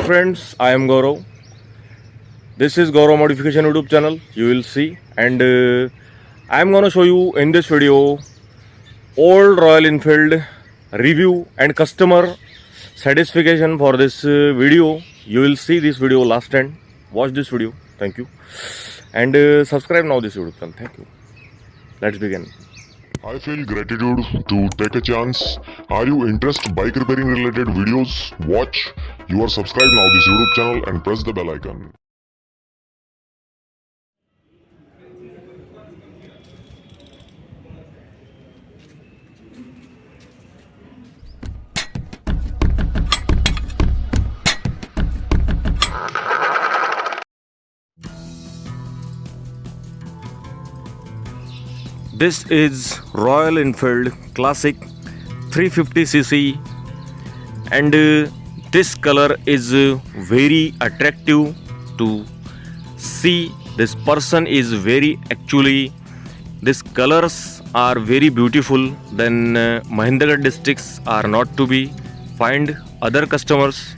Friends, I am Gaurav. This is Gauravmodification YouTube channel. You will see, and I am gonna show you in this video old Royal Enfield review and customer satisfaction for this video. You will see this video last end. Watch this video. Thank you, and subscribe now this YouTube channel. Thank you. Let's begin. I feel gratitude to take a chance. Are you interested bike repairing related videos? Watch. You are subscribed now this YouTube channel and press the bell icon. This is Royal Enfield Classic 350cc, and this color is very attractive to see. This person is very actually, these colors are very beautiful. Then Mahendragarh districts are not to be find other customers,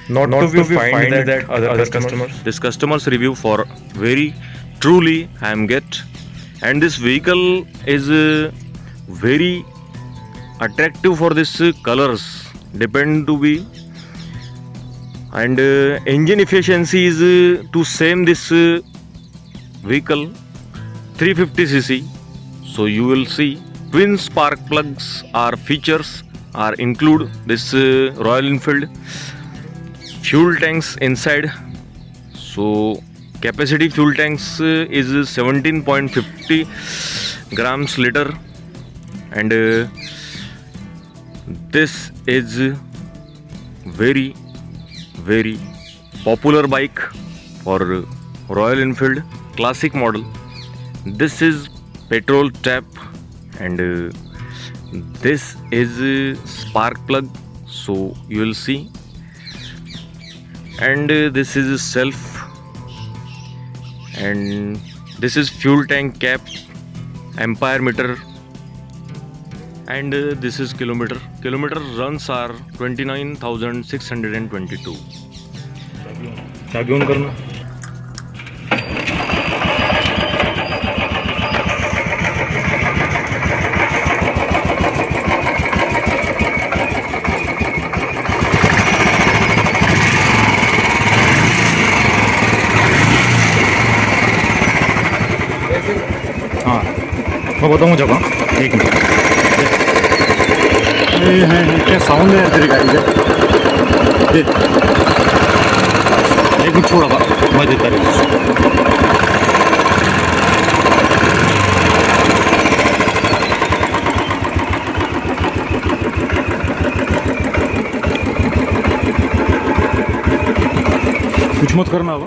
not to be find that other customers. This customers review for very truly I am get. And this vehicle is very attractive for this colors depend to be, and engine efficiency is to same this vehicle 350cc. So you will see twin spark plugs are features are include this Royal Enfield. Fuel tanks inside, so capacity fuel tanks is 17.50 grams liter, and this is very popular bike for Royal Enfield classic model. This is petrol tap, and this is spark plug, so you will see, and this is self, and this is fuel tank cap, ampere meter, and this is kilometer runs are 29,622. चाबी on करना. हाँ मैं बताऊँगा जगह. एक minute. क्या sound है तेरी गाड़ी का. एक मिनट छोड़ा मैं देता रही. कुछ मत करना अब.